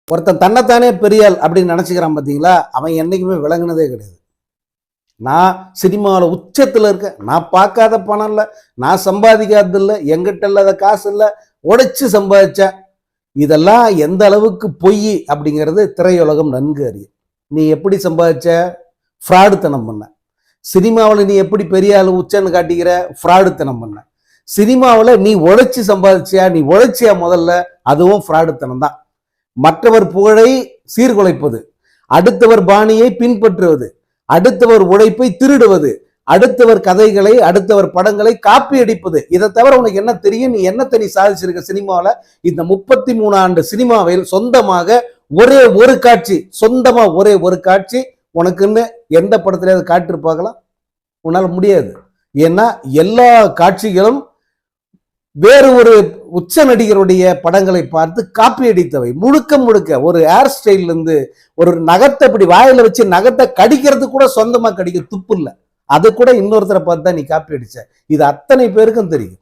ஒருத்தன் தன்னைத்தானே பெரியாள் அப்படின்னு நினச்சிக்கிறான் பார்த்தீங்களா, அவன் என்றைக்குமே விளங்குனதே கிடையாது. நான் சினிமாவில் உச்சத்தில் இருக்கேன், நான் பார்க்காத பணம் இல்லை, நான் சம்பாதிக்காதது இல்லை, எங்கிட்ட இல்லாத காசு இல்லை, உடைச்சு சம்பாதிச்சேன். இதெல்லாம் எந்த அளவுக்கு பொய் அப்படிங்கிறது திரையுலகம் நன்கு அறியும். நீ எப்படி சம்பாதிச்ச? ஃப்ராடுத்தனம் பண்ண. சினிமாவில் நீ எப்படி பெரிய ஆள் உச்சன்னு காட்டிக்கிற? ஃப்ராடுத்தனம் பண்ண. சினிமாவில் நீ உழைச்சி சம்பாதிச்சியா? நீ உழைச்சியா? முதல்ல அதுவும் ஃப்ராடுத்தனம் தான். மற்றவர் புகழை சீர்குலைப்பது, அடுத்தவர் பாணியை பின்பற்றுவது, அடுத்தவர் உழைப்பை திருடுவது, அடுத்தவர் கதைகளை அடுத்தவர் படங்களை காப்பி அடிப்பது. இதை தவிர உனக்கு என்ன தெரியும்? நீ என்னத்தை நீ சாதிச்சிருக்க சினிமாவில்? இந்த 33 ஆண்டு சினிமாவில் சொந்தமாக ஒரே ஒரு காட்சி, சொந்தமா ஒரே ஒரு காட்சி உனக்குன்னு எந்த படத்திலேயாவது காட்டிருப்பாங்களா? உன்னால முடியாது. ஏன்னா எல்லா காட்சிகளும் வேறு ஒரு உச்ச நடிகருடைய படங்களை பார்த்து காப்பி அடித்தவை. முழுக்க முழுக்க ஒரு ஹேர் ஸ்டைல் இருந்து ஒரு நகத்தை இப்படி வாயில வச்சு நகத்தை கடிக்கிறது கூட சொந்தமா கடிக்க துப்பு இல்லை. அது கூட இன்னொருத்தரை பார்த்து தான் நீ காப்பி அடிச்ச. இது அத்தனை பேருக்கும் தெரியும்.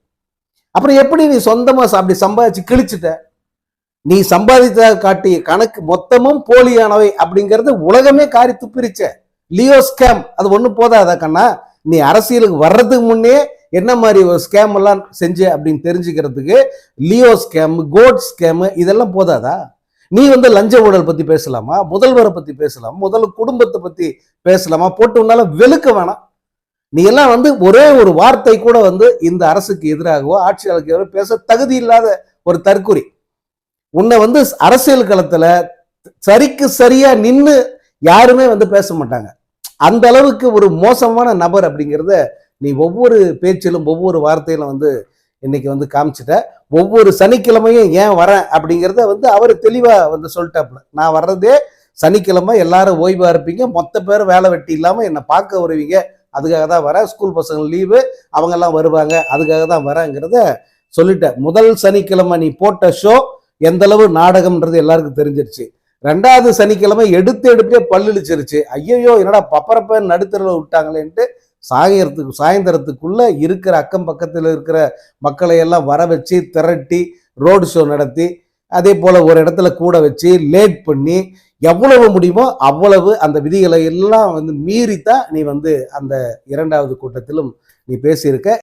அப்புறம் எப்படி நீ சொந்தமா அப்படி சம்பாதிச்சு கிழிச்சிட்ட? நீ சம்பாதித்த காட்டிய கணக்கு மொத்தமும் போலியானவை அப்படிங்கிறது உலகமே காரி துப்பிரிச்ச. லியோ ஸ்கேம் அது ஒண்ணு போதாதா கண்ணா? நீ அரசியலுக்கு வர்றதுக்கு முன்னே என்ன மாதிரி ஒரு ஸ்கேம் எல்லாம் செஞ்ச அப்படின்னு தெரிஞ்சுக்கிறதுக்கு லியோ ஸ்கேம், கோட் ஸ்கேம் இதெல்லாம் போதாதா? நீ லஞ்ச ஊழல் பத்தி பேசலாமா? முதல்வரை பத்தி பேசலாமா? முதல் குடும்பத்தை பத்தி பேசலாமா? போட்டு உன்னால வெளுக்க வேணாம். நீ எல்லாம் ஒரே ஒரு வார்த்தை கூட இந்த அரசுக்கு எதிராகவோ ஆட்சியாளருக்கு எதிராக பேச தகுதி இல்லாத ஒரு தற்குறி. உன்னை அரசியல் களத்துல சரிக்கு சரியா நின்று யாருமே பேச மாட்டாங்க. அந்த அளவுக்கு ஒரு மோசமான நபர் அப்படிங்கிறத நீ ஒவ்வொரு பேச்சிலும் ஒவ்வொரு வார்த்தையிலும் இன்னைக்கு காமிச்சிட்ட. ஒவ்வொரு சனிக்கிழமையும் ஏன் வரேன் அப்படிங்கிறத அவர் தெளிவா சொல்லிட்டாப்புல. நான் வர்றதே சனிக்கிழமை, எல்லாரும் ஓய்வா இருப்பீங்க, மொத்த பேரும் வேலை வெட்டி இல்லாம என்னை பார்க்க வருவீங்க, அதுக்காக தான் வரேன். ஸ்கூல் பசங்க லீவு, அவங்க எல்லாம் வருவாங்க, அதுக்காக தான் வரேங்கிறத சொல்லிட்டேன். முதல் சனிக்கிழமை நீ போட்ட ஷோ எந்த அளவு நாடகம்ன்றது எல்லாருக்கும் தெரிஞ்சிருச்சு. 2வது சனிக்கிழமை எடுத்தே பல்லிழிச்சிருச்சு. ஐயோ என்னடா பப்பரப்ப நடுத்தரவில் விட்டாங்களேன்ட்டு சாயந்தரத்துக்குள்ள இருக்கிற அக்கம் பக்கத்தில் இருக்கிற மக்களை எல்லாம் வர வச்சு திரட்டி ரோடு ஷோ நடத்தி, அதே போல ஒரு இடத்துல கூட வச்சு லேட் பண்ணி எவ்வளவு முடியுமோ அவ்வளவு அந்த விதிகளை எல்லாம் மீறித்தான் நீ அந்த 2வது கூட்டத்திலும் நீ பேசியிருக்க.